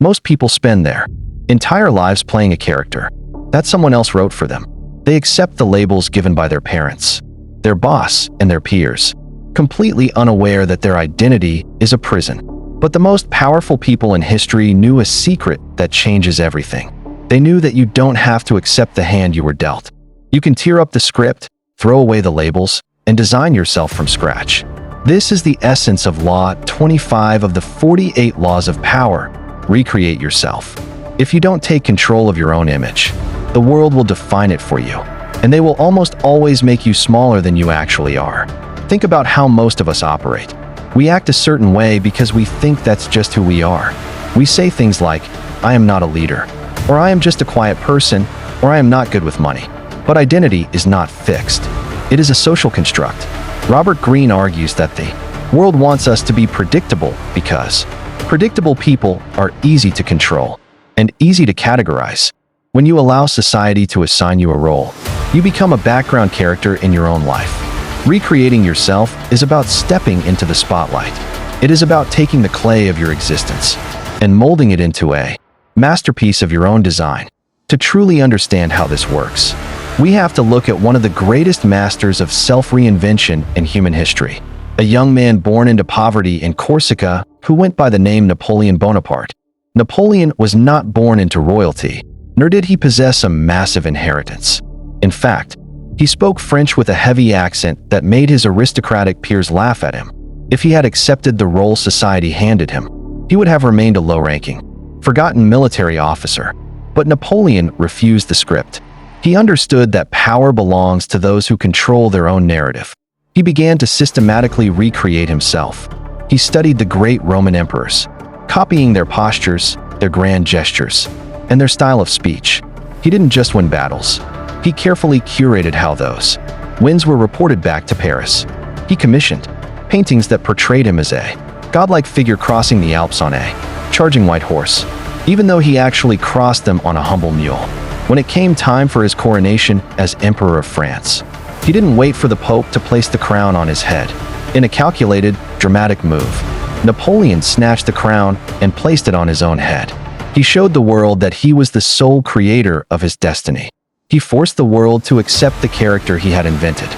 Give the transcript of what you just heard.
Most people spend their entire lives playing a character that someone else wrote for them. They accept the labels given by their parents, their boss, and their peers, completely unaware that their identity is a prison. But the most powerful people in history knew a secret that changes everything. They knew that you don't have to accept the hand you were dealt. You can tear up the script, throw away the labels, and design yourself from scratch. This is the essence of Law 25 of the 48 Laws of Power. Recreate yourself. If you don't take control of your own image, the world will define it for you, and they will almost always make you smaller than you actually are. Think about how most of us operate. We act a certain way because we think that's just who we are. We say things like, "I am not a leader," or "I am just a quiet person," or "I am not good with money." But identity is not fixed. It is a social construct. Robert Greene argues that the world wants us to be predictable because predictable people are easy to control and easy to categorize. When you allow society to assign you a role, you become a background character in your own life. Recreating yourself is about stepping into the spotlight. It is about taking the clay of your existence and molding it into a masterpiece of your own design. To truly understand how this works, we have to look at one of the greatest masters of self-reinvention in human history, a young man born into poverty in Corsica who went by the name Napoleon Bonaparte. Napoleon was not born into royalty, nor did he possess a massive inheritance. In fact, he spoke French with a heavy accent that made his aristocratic peers laugh at him. If he had accepted the role society handed him, he would have remained a low-ranking, forgotten military officer. But Napoleon refused the script. He understood that power belongs to those who control their own narrative. He began to systematically recreate himself. He studied the great Roman emperors, copying their postures, their grand gestures, and their style of speech. He didn't just win battles. He carefully curated how those wins were reported back to Paris. He commissioned paintings that portrayed him as a godlike figure crossing the Alps on a charging white horse, even though he actually crossed them on a humble mule. When it came time for his coronation as Emperor of France, he didn't wait for the Pope to place the crown on his head. In a calculated, dramatic move, Napoleon snatched the crown and placed it on his own head. He showed the world that he was the sole creator of his destiny. He forced the world to accept the character he had invented.